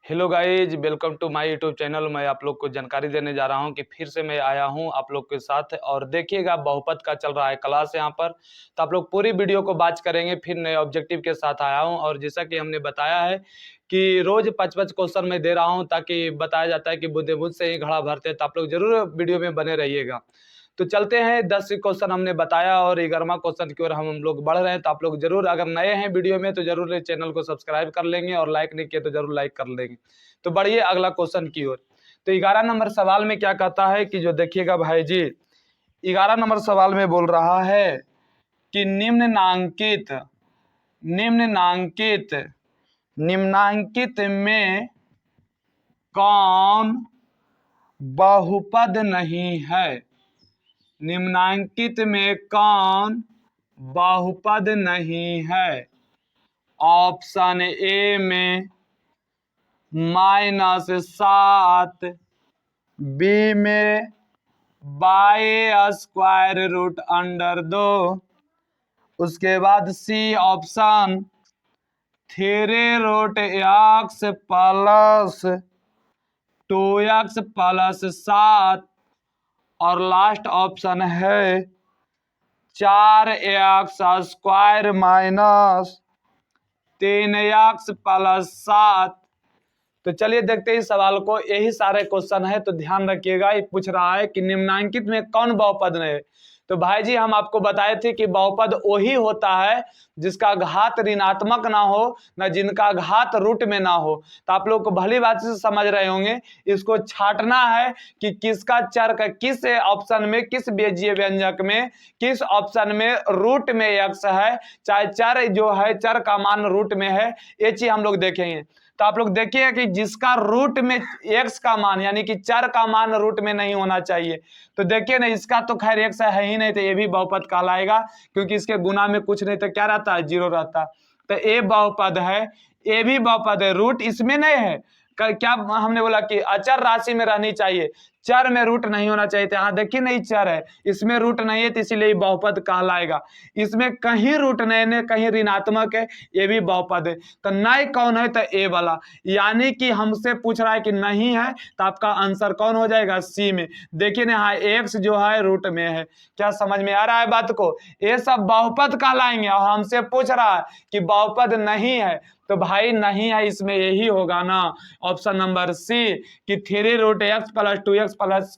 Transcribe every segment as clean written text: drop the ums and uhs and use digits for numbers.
Hello guys, welcome to my YouTube channel. मैं आप लोग को जानकारी देने जा रहा हूं कि फिर से मैं आया हूं आप लोग के साथ। और देखिएगा बहुपद का चल रहा है क्लास यहाँ पर, तो आप लोग पूरी वीडियो को वॉच करेंगे। फिर नए ऑब्जेक्टिव के साथ आया हूं और जैसा कि हमने बताया है कि रोज 5-5 क्वेश्चन मैं दे रहा हूं, ताकि बताया जाता है कि बुद्धि बुद्ध से ही घड़ा भरते हैं। तो आप लोग जरूर वीडियो में बने रहिएगा। तो चलते हैं, 10 क्वेश्चन हमने बताया और 11वां क्वेश्चन की ओर हम लोग बढ़ रहे हैं। तो आप लोग जरूर, अगर नए हैं वीडियो में, तो जरूर चैनल को सब्सक्राइब कर लेंगे और लाइक नहीं किए तो जरूर लाइक कर लेंगे। तो बढ़िए अगला क्वेश्चन की ओर। तो 11 नंबर सवाल में क्या कहता है कि जो देखिएगा भाई जी, 11 नंबर सवाल में बोल रहा है कि निम्नांकित में कौन बहुपद नहीं है। निम्नांकित में कौन बहुपद नहीं है। ऑप्शन ए में -7, बी में y²√2, उसके बाद C option 3√x plus 2x plus 7, और लास्ट ऑप्शन है 4x² माइनस 3x प्लस 7। तो चलिए देखते हैं इस सवाल को। यही सारे क्वेश्चन है, तो ध्यान रखिएगा। ये पूछ रहा है कि निम्नांकित में कौन बहुपद नहीं है। तो भाई जी हम आपको बताए थे कि बहुपद वही होता है जिसका घात ऋणात्मक ना हो, ना जिनका घात रूट में ना हो। तो आप लोग को भली बात से समझ रहे होंगे। इसको छांटना है कि किसका चर का किस ऑप्शन में, किस बेजीय व्यंजक में, किस ऑप्शन में रूट में x है, चाहे चर जो है चर का मान रूट में है, ये चीज हम लोग देखेंगे। तो आप लोग देखिए कि जिसका रूट में x का मान, यानी कि चर का मान रूट में नहीं होना चाहिए। तो देखिए ना, इसका तो खैर x है ही नहीं, तो ये भी बहुपद कहलाएगा, क्योंकि इसके गुना में कुछ नहीं तो क्या रहता है, 0 रहता। तो ये बहुपद है, ये भी बहुपद है। रूट इसमें नहीं है। क्या हमने बोला कि अचर राशि में रहनी चाहिए, चर में रूट नहीं होना चाहिए। यहाँ देखिए नहीं, चर है, इसमें रूट नहीं है, तो इसीलिए बहुपद कहलाएगा। इसमें कहीं रूट नहीं है, कहीं ऋणात्मक है, ये भी बहुपद है। तो नहीं कौन है, तो ए वाला। यानी कि हमसे पूछ रहा है कि नहीं है, तो आपका आंसर कौन हो जाएगा, सी में। देखिए ना, हाँ एक्स जो है रूट में है। क्या समझ में आ रहा है बात को? ये सब बहुपद कहलाएंगे। और हमसे पूछ रहा है कि बहुपद नहीं है, तो भाई नहीं है, इसमें यही होगा ना, ऑप्शन नंबर सी, कि 3√x प्लस 2x प्लस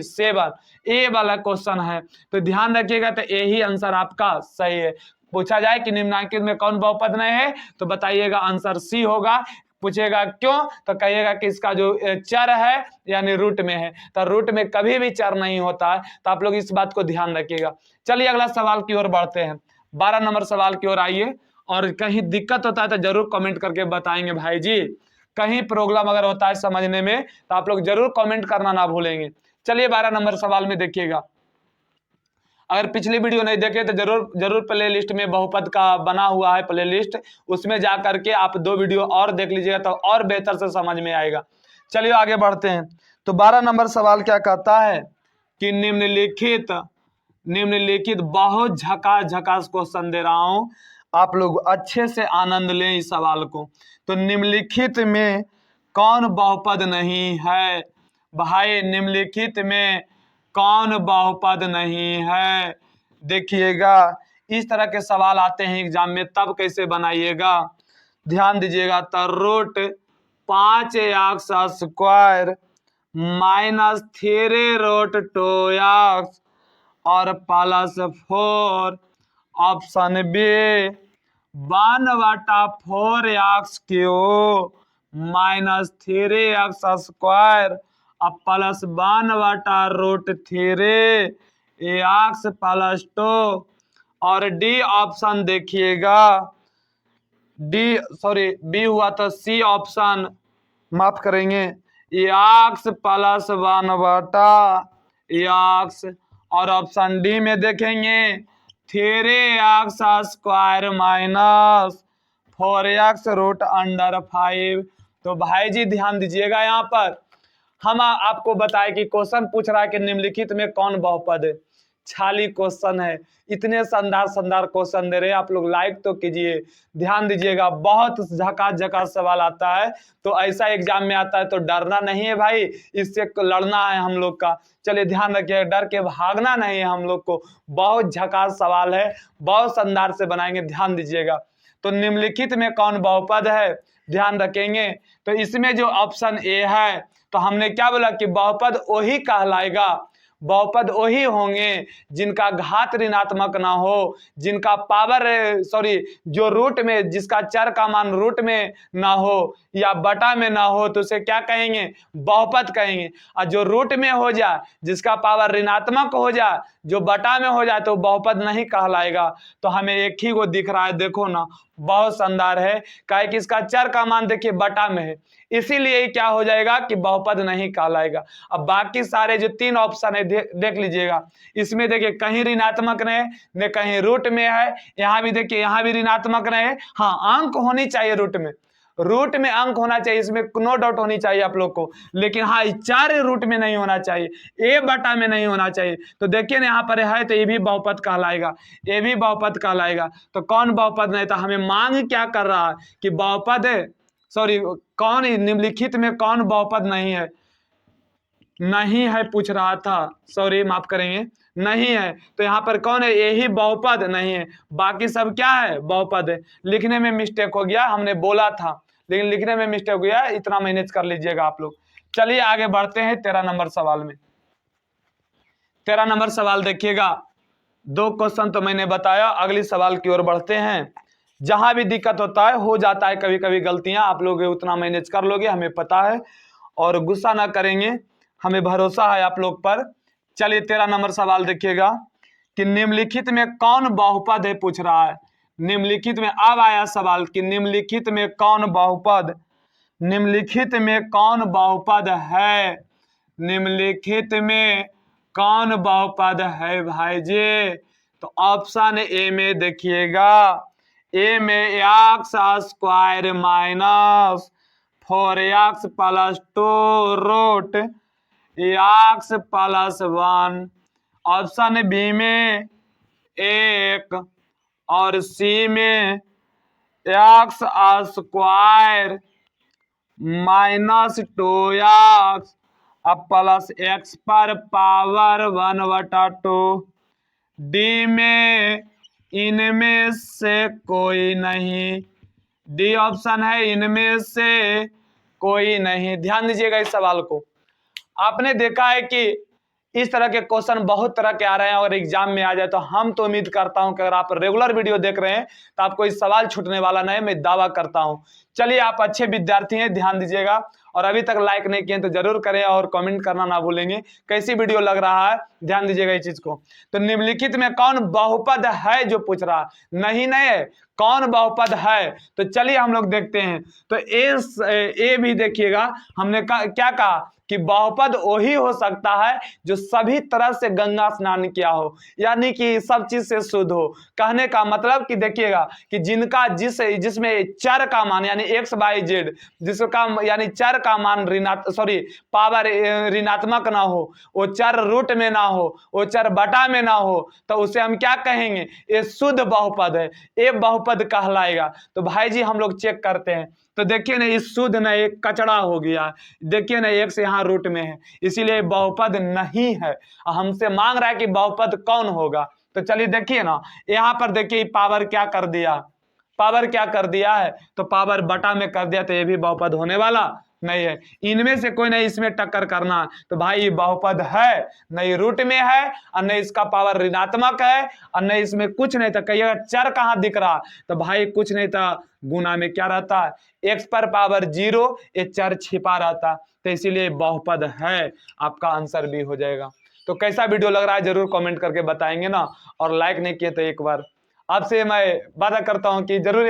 7। ए वाला क्वेश्चन है, तो ध्यान रखिएगा। तो यही आंसर आपका सही है। पूछा जाए कि निम्नांकित में कौन बहुपद नहीं है, तो बताइएगा आंसर सी होगा। पूछेगा क्यों, तो कहिएगा कि इसका जो चर है यानी रूट में है। तो रूट में कभी भी चर नहीं होता है, तो आप लोग इस बात को ध्यान रखिएगा। चलिए अगला सवाल की ओर बढ़ते हैं। 12 नंबर सवाल की ओर आइए। और कहीं दिक्कत होता है तो जरूर कमेंट करके बताएंगे भाई जी। कहीं प्रॉब्लम अगर होता है समझने में, तो आप लोग जरूर कमेंट करना ना भूलेंगे। चलिए 12 नंबर सवाल में देखिएगा। अगर पिछली वीडियो नहीं देखे तो जरूर प्ले लिस्ट में बहुपद का बना हुआ है प्ले लिस्ट, उसमें जा करके आप 2 वीडियो और देख लीजिएगा, तो और बेहतर से समझ में आएगा। चलिए आगे बढ़ते हैं। तो 12 नंबर सवाल क्या कहता है कि निम्नलिखित बहुत झकास क्वेश्चन दे रहा हूं, आप लोग अच्छे से आनंद लें इस सवाल को। तो निम्नलिखित में कौन बहुपद नहीं है। भाई निम्नलिखित में कौन बहुपद नहीं है। देखिएगा, इस तरह के सवाल आते हैं एग्जाम में, तब कैसे बनाइएगा, ध्यान दीजिएगा। तो रूट 5x² माइनस 3√2x और plus 4। Option B 1/4x³ minus 3x² अब प्लस 1/√3x प्लस 2। और डी ऑप्शन देखिएगा, बी हुआ तो सी ऑप्शन, माफ करेंगे, x प्लस 1/x। और ऑप्शन डी में देखेंगे 3x² माइनस 4x√5। तो भाई जी ध्यान दीजिएगा, यहाँ पर हम आपको बताए कि क्वेश्चन पूछ रहा है कि निम्नलिखित में कौन बहुपद है। छाली क्वेश्चन है। इतने शानदार शानदार क्वेश्चन दे रहे हैं, आप लोग लाइक तो कीजिए, ध्यान दीजिएगा। बहुत झकास झकास सवाल आता है, तो ऐसा एग्जाम में आता है तो डरना नहीं है भाई, इससे लड़ना है हम लोग का। चलिए ध्यान रखिए, डर के भागना नहीं है हम लोग को। बहुत झकास सवाल है, बहुत शानदार से बनाएंगे, ध्यान दीजिएगा। तो निम्नलिखित में कौन बहुपद है, ध्यान रखेंगे। तो इसमें जो ऑप्शन ए है, तो हमने क्या बोला कि बहुपद वही कहलाएगा, बहुपद वही होंगे जिनका घात ऋणात्मक ना हो, जिनका पावर जो रूट में, जिसका चर का मान रूट में ना हो या बटा में ना हो, तो उसे क्या कहेंगे, बहुपद कहेंगे। और जो रूट में हो जाए, जिसका पावर ऋणात्मक हो जाए, जो बटा में हो जाए, तो बहुपद नहीं कहलाएगा। तो हमें एक ही को दिख रहा है, देखो ना, बहुत शानदार है। काहे कि इसका चर का मान देखिए बटा में है, इसीलिए क्या हो जाएगा कि बहुपद नहीं कहलाएगा। अब बाकी सारे जो 3 ऑप्शन है देख लीजिएगा, इसमें देखिए कहीं ऋणात्मक नहीं, न कहीं रूट में है, यहाँ भी देखिए यहाँ भी ऋणात्मक नहीं है। हाँ, अंक होनी चाहिए रूट में अंक होना चाहिए, इसमें नो डाउट होनी चाहिए आप लोग को। लेकिन हाँ, 4 रूट में नहीं होना चाहिए, ए बटा में नहीं होना चाहिए। तो देखिए ना यहाँ पर है, तो ये भी बहुपद कहलाएगा, ये भी बहुपद कहलाएगा। तो कौन बहुपद नहीं, तो हमें मांग क्या कर रहा है कि बहुपद कौन निम्नलिखित में कौन बहुपद नहीं है, नहीं है पूछ रहा था, सॉरी माफ करेंगे, नहीं है। तो यहाँ पर कौन है, यही बहुपद नहीं है, बाकी सब क्या है, बहुपद है। लिखने में मिस्टेक हो गया, हमने बोला था लेकिन लिखने में मिस्टेक हो गया, इतना मैनेज कर लीजिएगा आप लोग। चलिए आगे बढ़ते हैं 13 नंबर सवाल में। 13 नंबर सवाल देखिएगा, 2 क्वेश्चन तो मैंने बताया, अगली सवाल की ओर बढ़ते हैं। जहां भी दिक्कत होता है, हो जाता है कभी कभी गलतियां, आप लोग उतना मैनेज कर लोगे, हमें पता है, और गुस्सा ना करेंगे, हमें भरोसा है आप लोग पर। चलिए 13 नंबर सवाल देखिएगा कि निम्नलिखित में कौन बहुपद है, पूछ रहा है। निम्नलिखित में, अब आया सवाल कि निम्नलिखित में कौन बहुपद, निम्नलिखित में कौन बहुपद है, निम्नलिखित में कौन बहुपद है भाई जी। तो ऑप्शन ए में देखिएगा, ए में x square minus 4x plus 2 root x plus 1, option B में 1 और सी में x square minus 2x plus x पर पावर 1/2, डी में इनमें से कोई नहीं, डी ऑप्शन है इनमें से कोई नहीं। ध्यान दीजिएगा इस सवाल को, आपने देखा है कि इस तरह के क्वेश्चन बहुत तरह के आ रहे हैं, और एग्जाम में आ जाए तो हम तो उम्मीद करता हूं कि अगर आप रेगुलर वीडियो देख रहे हैं तो आपको इस सवाल छूटने वाला नहीं, मैं दावा करता हूं। चलिए, आप अच्छे विद्यार्थी हैं, ध्यान दीजिएगा, और अभी तक लाइक नहीं किए तो जरूर करें और कमेंट करना ना भूलेंगे कैसी वीडियो लग रहा है, ध्यान दीजिएगा इस चीज को। तो निम्नलिखित में कौन बहुपद है जो पूछ रहा, नहीं है, कौन बहुपद है। तो चलिए हम लोग देखते हैं। तो ए भी देखिएगा, हमने क्या कहा कि बहुपद वही हो सकता है जो सभी तरह से गंगा स्नान किया हो, यानी कि सब चीज से शुद्ध हो। कहने का मतलब कि देखिएगा कि जिसमें चर का मान यानी XYZ, जिसका यानी चर का मान पावर ऋणात्मक ना हो, वो चर रूट में ना हो, वो चर बटा में ना हो, तो उसे हम क्या कहेंगे, ये शुद्ध बहुपद है, ये बहुपद कहलाएगा। तो भाई जी हम लोग चेक करते हैं, तो देखिए ना, इस शुद्ध ना एक कचड़ा हो गया, देखिए ना, एक से यहाँ रूट में है, इसीलिए बहुपद नहीं है। हमसे मांग रहा है कि बहुपद कौन होगा। तो चलिए देखिए ना, यहाँ पर देखिए पावर क्या कर दिया, पावर क्या कर दिया है, तो पावर बटा में कर दिया, तो ये भी बहुपद होने वाला नहीं है। इनमें से कोई नहीं, इसमें टक्कर करना, तो भाई बहुपद है नहीं, रूट में है, और नहीं इसका पावर ऋणात्मक है, और नहीं इसमें कुछ नहीं था। कहिएगा चर कहाँ दिख रहा, तो भाई कुछ नहीं था, गुना में क्या रहता है, x पर पावर 0, ये चर छिपा रहता, तो इसीलिए बहुपद है। आपका आंसर भी हो जाएगा। तो कैसा वीडियो लग रहा है जरूर कमेंट करके बताएंगे ना, और लाइक नहीं किए तो एक बार आपसे मैं वादा करता हूं कि जरूर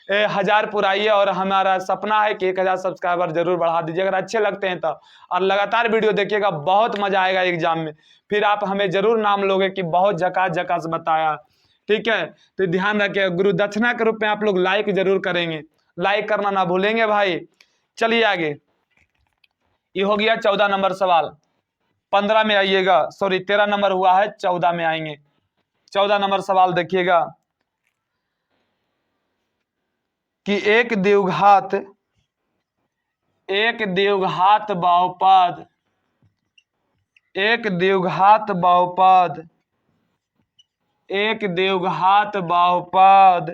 1000 पुराइए, और हमारा सपना है कि 1000 सब्सक्राइबर जरूर बढ़ा दीजिए अगर अच्छे लगते हैं तो, और लगातार वीडियो देखिएगा, बहुत मजा आएगा एग्जाम में, फिर आप हमें जरूर नाम लोगे कि बहुत झकास झकास बताया, ठीक है। तो ध्यान रखिए, गुरु दक्षिणा के रूप में आप लोग लाइक जरूर करेंगे, लाइक करना ना भूलेंगे भाई। चलिए आगे, ये हो गया 14 नंबर सवाल। 15 में आइएगा, सॉरी 13 नंबर हुआ है, 14 में आएंगे। 14 नंबर सवाल देखिएगा कि एक द्विघात बहुपद, एक द्विघात बहुपद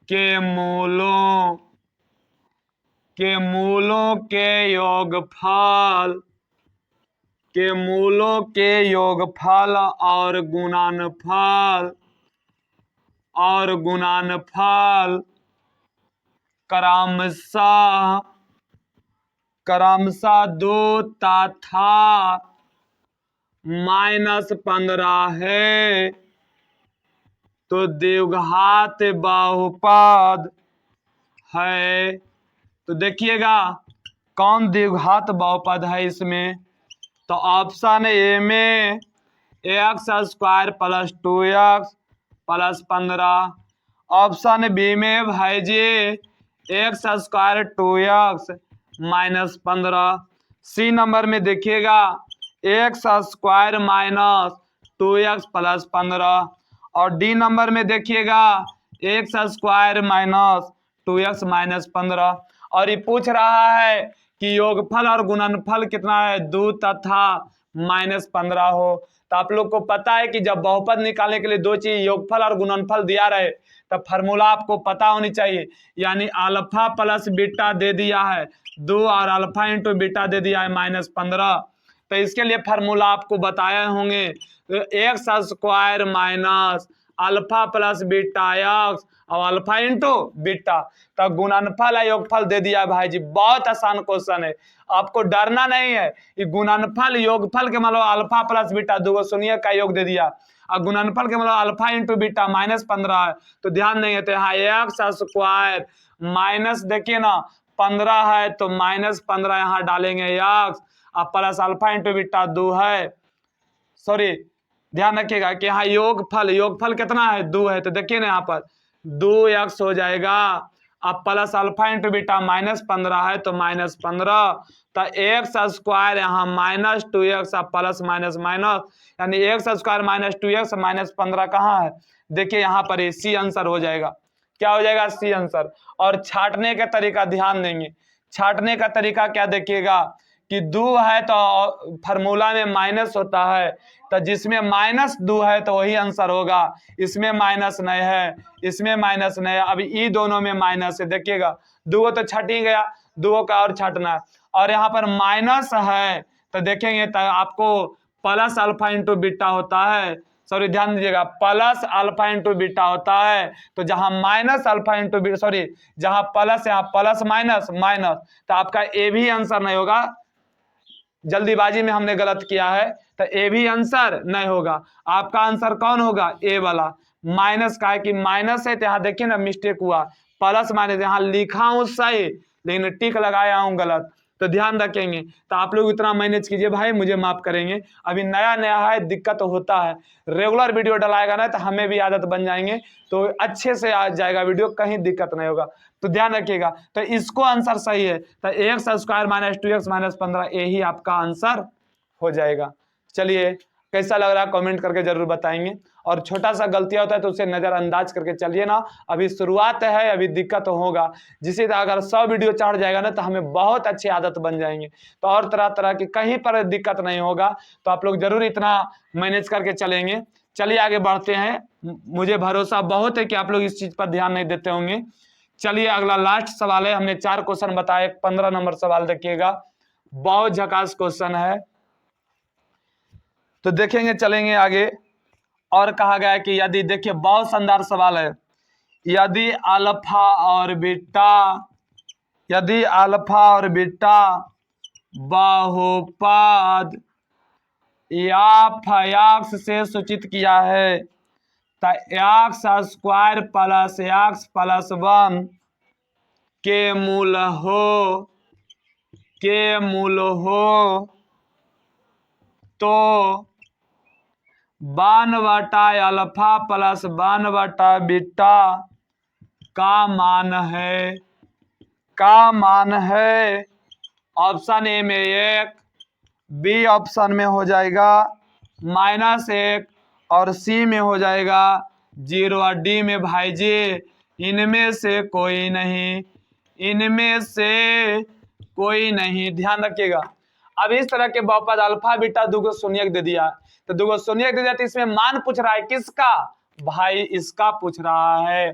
के मूलों के योगफल और गुणनफल क्रमशः 2 तथा -15 है, तो द्विघात बहुपद है। तो देखिएगा कौन द्विघात बहुपद है इसमें, तो ऑप्शन ए में x² + 2x + 15, ऑप्शन बी में भाई जी x² 2x - 15, सी नंबर में देखिएगा x² - 2x + 15, और डी नंबर में देखिएगा x² - 2x - 15। और ये पूछ रहा है कि योगफल और गुणनफल कितना है, 2 तथा -15 हो। तो आप लोग को पता है कि जब बहुपद निकालने के लिए दो चीज योगफल और गुणनफल दिया रहे तब फार्मूला आपको पता होनी चाहिए, यानी अल्फा प्लस बीटा दे दिया है 2 और अल्फा इंटू बीटा दे दिया है -15। तो इसके लिए फार्मूला आपको बताए होंगे, x² minus alpha plus beta x और अल्फा इंटू बीटा। तो गुणनफल है योगफल दे दिया है भाई जी, बहुत आसान क्वेश्चन है, आपको डरना नहीं है। ये गुणनफल योगफल के मतलब अल्फा प्लस बीटा दो शून्य का योग दे दिया, और गुणनफल के मतलब अल्फा इंटू बीटा -15 है, तो ध्यान नहीं है। तो यहाँ x² माइनस देखिए ना 15 है तो -15 यहाँ डालेंगे x, और प्लस अल्फा इंटू बीटा 2 है, सॉरी ध्यान रखिएगा कि यहाँ योगफल कितना है 2 है, तो देखिए ना यहाँ पर 2x हो जाएगा, अब प्लस अल्फा इंटू बीटा -15 है तो -15, तो x² यहाँ -2x प्लस माइनस माइनस, यानी x² - 2x -15 कहाँ है, देखिए यहाँ पर सी आंसर हो जाएगा। क्या हो जाएगा, सी आंसर। और छाटने का तरीका ध्यान देंगे, छाटने का तरीका क्या देखिएगा कि 2 है तो फार्मूला में माइनस होता है, तो जिसमें -2 है तो वही आंसर होगा, इसमें माइनस नहीं है, इसमें माइनस नहीं है, अभी ई दोनों में माइनस है, देखिएगा 2 तो छट ही गया, 2 का और छटना है, और यहाँ पर माइनस है तो देखेंगे तो आपको प्लस अल्फा इंटू बीटा होता है, सॉरी ध्यान दीजिएगा प्लस अल्फा इंटू बीटा होता है, तो जहां minus alpha into beta, sorry जहां प्लस यहाँ प्लस माइनस माइनस, तो आपका ए भी आंसर नहीं होगा, जल्दीबाजी में हमने गलत किया है, तो ए भी आंसर नहीं होगा, आपका आंसर कौन होगा, ए वाला माइनस का है कि माइनस है, तो यहाँ देखिए ना मिस्टेक हुआ, प्लस माइनस यहाँ लिखा हूं सही लेकिन टिक लगाया हूं गलत, तो ध्यान रखेंगे। तो आप लोग इतना मैनेज कीजिए भाई, मुझे माफ करेंगे, अभी नया नया है दिक्कत होता है, रेगुलर वीडियो डलाएगा ना तो हमें भी आदत बन जाएंगे, तो अच्छे से आ जाएगा वीडियो, कहीं दिक्कत नहीं होगा, तो ध्यान रखिएगा। तो इसको आंसर सही है, तो x² - 2x - 15 यही आपका आंसर हो जाएगा। चलिए कैसा लग रहा है कमेंट करके जरूर बताएंगे, और छोटा सा गलतियां होता है तो उसे नजरअंदाज करके चलिए ना, अभी शुरुआत है, अभी दिक्कत होगा, जिसे अगर 100 वीडियो चढ़ जाएगा ना तो हमें बहुत अच्छी आदत बन जाएंगे, तो और तरह तरह की कहीं पर दिक्कत नहीं होगा, तो आप लोग जरूर इतना मैनेज करके चलेंगे। चलिए आगे बढ़ते हैं, मुझे भरोसा बहुत है कि आप लोग इस चीज पर ध्यान नहीं देते होंगे। चलिए अगला लास्ट सवाल है, हमने 4 क्वेश्चन बताए, 15 नंबर सवाल देखिएगा, बहुत झकास क्वेश्चन है, तो देखेंगे चलेंगे आगे। और कहा गया है कि यदि, देखिए बहुत शानदार सवाल है, यदि अल्फा और बीटा बहुपद या फयाक्स से सूचित किया है, तो x² + x + 1 के मूल हो तो 1/अल्फा प्लस 1/बीटा का मान है, ऑप्शन ए में 1, बी ऑप्शन में हो जाएगा -1 और सी में हो जाएगा 0 और डी में भाई जी इनमें से कोई नहीं, इनमें से कोई नहीं। ध्यान रखिएगा। अब इस तरह के बहुपद अल्फा बीटा दुगो शून्यक दे दिया, तो दुगो शून्यक दे दिया तो इसमें मान पूछ रहा है किसका, भाई इसका पूछ रहा है।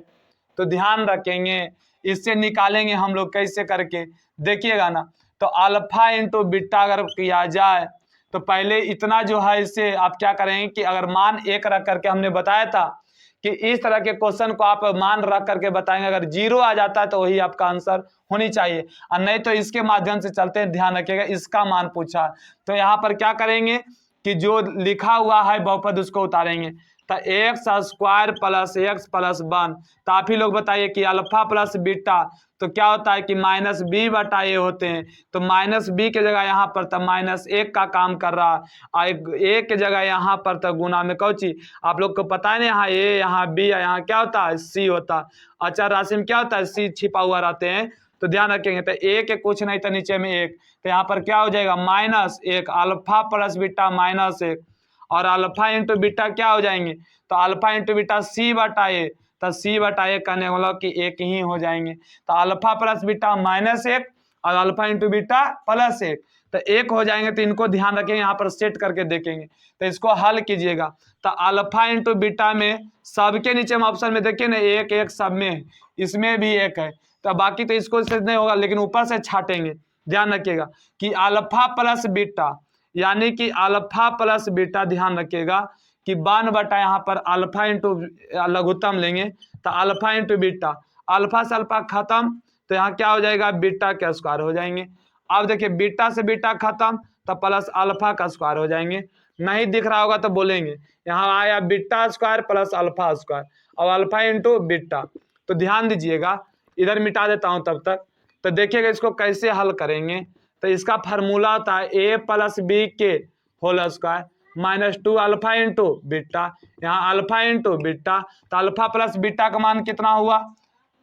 तो ध्यान रखेंगे, इससे निकालेंगे हम लोग कैसे करके, देखिएगा ना। तो अल्फा इंटू बीटा अगर किया जाए तो पहले इतना जो है इससे आप क्या करेंगे कि अगर मान 1 रख करके हमने बताया था कि इस तरह के क्वेश्चन को आप मान रख करके बताएंगे, अगर 0 आ जाता है तो वही आपका आंसर होनी चाहिए, और नहीं तो इसके माध्यम से चलते हैं। ध्यान रखिएगा, इसका मान पूछा तो यहाँ पर क्या करेंगे कि जो लिखा हुआ है बहुपद उसको उतारेंगे। तो x² प्लस x प्लस 1, तो आप ही लोग बताइए कि अल्फा प्लस बीटा तो क्या होता है कि -b/a होते हैं। तो -b के जगह यहाँ पर तो -1 का काम कर रहा है, और a के जगह यहाँ पर तो गुना में कौची, आप लोग को पता है ना, यहाँ a यहाँ b यहाँ क्या होता है c होता है। अचर राशि में क्या होता है c छिपा हुआ रहते हैं, तो ध्यान रखेंगे। तो a के कुछ नहीं तो नीचे में 1, तो यहाँ पर क्या हो जाएगा -1, अल्फा प्लस बीटा -1, और अल्फा इंटू बीटा क्या हो जाएंगे, तो अल्फा इंटू बीटा c/a, तो c/a करने वाला कि 1 ही हो जाएंगे। तो अल्फा प्लस बीटा -1 और अल्फा इंटू बीटा +1, तो 1 हो जाएंगे। तो इनको ध्यान रखेंगे, यहाँ पर सेट करके देखेंगे। तो इसको हल कीजिएगा, तो अल्फा इंटू बीटा में सबके नीचे में ऑप्शन में देखिए ना 1 सब में है, इसमें भी 1 है, तो बाकी तो इसको से नहीं होगा, लेकिन ऊपर से छाटेंगे। ध्यान रखिएगा कि अल्फा प्लस बीटा यानी कि अल्फा प्लस बीटा, ध्यान रखिएगा कि 1/, यहाँ पर अल्फा इंटू लघुत्तम लेंगे तो अल्फा इंटू बीटा, अल्फा से अल्फा खत्म तो यहाँ क्या हो जाएगा बीटा का स्क्वायर हो जाएंगे। अब देखिए बीटा से बीटा खत्म तो प्लस अल्फा का स्क्वायर हो जाएंगे। नहीं दिख रहा होगा तो बोलेंगे, यहाँ आया beta square plus alpha square और अल्फा इंटू बीटा। तो ध्यान दीजिएगा, इधर मिटा देता हूँ तब तक। तो देखिएगा इसको कैसे हल करेंगे। तो इसका फार्मूला होता है a + b के whole square -2 alpha into beta, यहाँ अल्फा इंटू बीटा, तो अल्फा प्लस बीटा का मान कितना हुआ,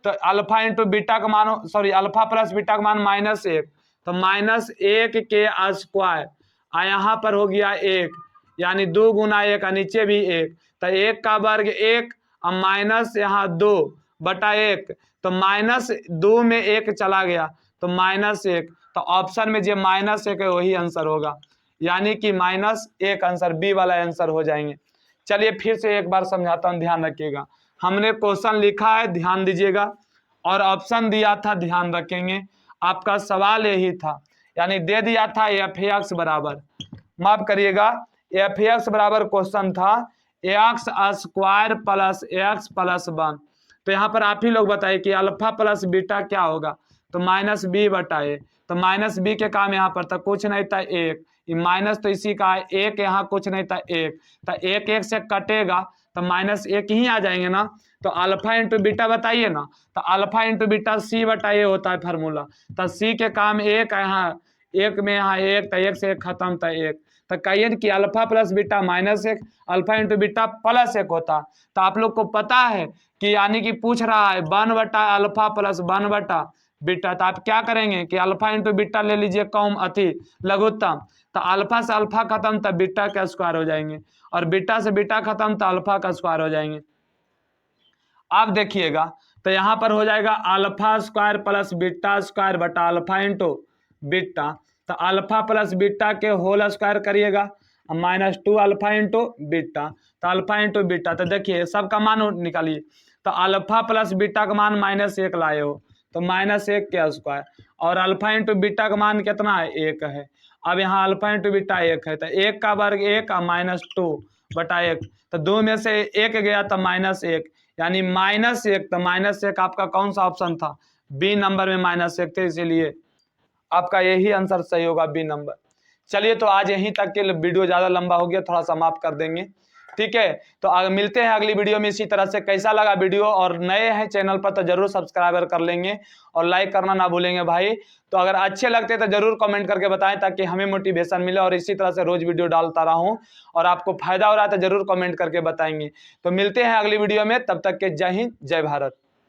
तो अल्फा इंटू बीटा का मान अल्फा प्लस बीटा का मान -1, तो -1 के स्क्वायर, यहाँ पर हो गया 1 यानी 2 गुना 1, नीचे भी 1, तो 1 का वर्ग 1 और माइनस यहाँ 2/1, तो -2 में 1 चला गया तो -1, तो ऑप्शन में जो -1 है वही आंसर होगा, यानी कि -1 आंसर बी वाला आंसर हो जाएंगे। चलिए फिर से एक बार समझाता हूँ, ध्यान रखिएगा। हमने क्वेश्चन लिखा है, ध्यान दीजिएगा, और ऑप्शन दिया था, ध्यान रखेंगे। आपका सवाल यही था, यानी दे दिया था f(x) बराबर, माफ करिएगा, f(x) बराबर क्वेश्चन था x² प्लस x प्लस 1। तो यहाँ पर आप ही लोग बताइए कि अल्फा प्लस बीटा क्या होगा, तो -b/a, तो -b के काम यहाँ पर था कुछ नहीं था 1, माइनस तो इसी का है 1, यहाँ कुछ नहीं था 1, तो 1 से कटेगा तो -1 ही आ जाएंगे ना। तो अल्फा इंटू बीटा बताइए ना, तो अल्फा इंटू बीटा c/a होता है फार्मूला, तो c के काम 1, यहाँ 1 में यहाँ 1, तो 1 से 1 खत्म था 1, तो कहिए कि alpha plus beta -1 alpha into beta +1 होता। तो आप लोग को पता है कि यानी कि पूछ रहा है 1/, अल्फा प्लस 1/, बीटा, तो आप क्या करेंगे कि अल्फा इंटू बीटा ले लीजिए कौम लघुत्तम, तो अल्फा से अल्फा खत्म तो बीटा का स्क्वायर हो जाएंगे, और बीटा से बीटा खत्म तो अल्फा का स्क्वायर हो जाएंगे। आप देखिएगा तो यहाँ पर हो जाएगा α² प्लस β² बटा अल्फा इंटू बीटा, तो अल्फा प्लस बीटा के होल स्क्वायर करिएगा -2 अल्फा इंटू बीटा, तो अल्फा इंटू बीटा, तो देखिए सबका मान निकालिए, तो अल्फा प्लस बीटा का मान -1 लाए हो तो -1 के स्क्वायर, और अल्फा इंटू बीटा का मान कितना है 1 है। अब यहाँ अल्फा इंटू बीटा 1 है, तो 1 का वर्ग 1 और -2/1, तो 2 में से 1 गया तो -1, यानी -1, तो -1 आपका कौन सा ऑप्शन था, बी नंबर में -1 थे, इसीलिए आपका यही आंसर सही होगा, बी नंबर। चलिए तो आज यहीं तक के, वीडियो ज़्यादा लंबा हो गया, थोड़ा समाप्त कर देंगे, ठीक है। तो मिलते हैं अगली वीडियो में इसी तरह से। कैसा लगा वीडियो, और नए हैं चैनल पर तो जरूर सब्सक्राइबर कर लेंगे और लाइक करना ना भूलेंगे भाई। तो अगर अच्छे लगते तो जरूर कमेंट करके बताएं, ताकि हमें मोटिवेशन मिले और इसी तरह से रोज वीडियो डालता रहूं, और आपको फायदा हो रहा है तो जरूर कमेंट करके बताएंगे। तो मिलते हैं अगली वीडियो में, तब तक के जय हिंद जय भारत।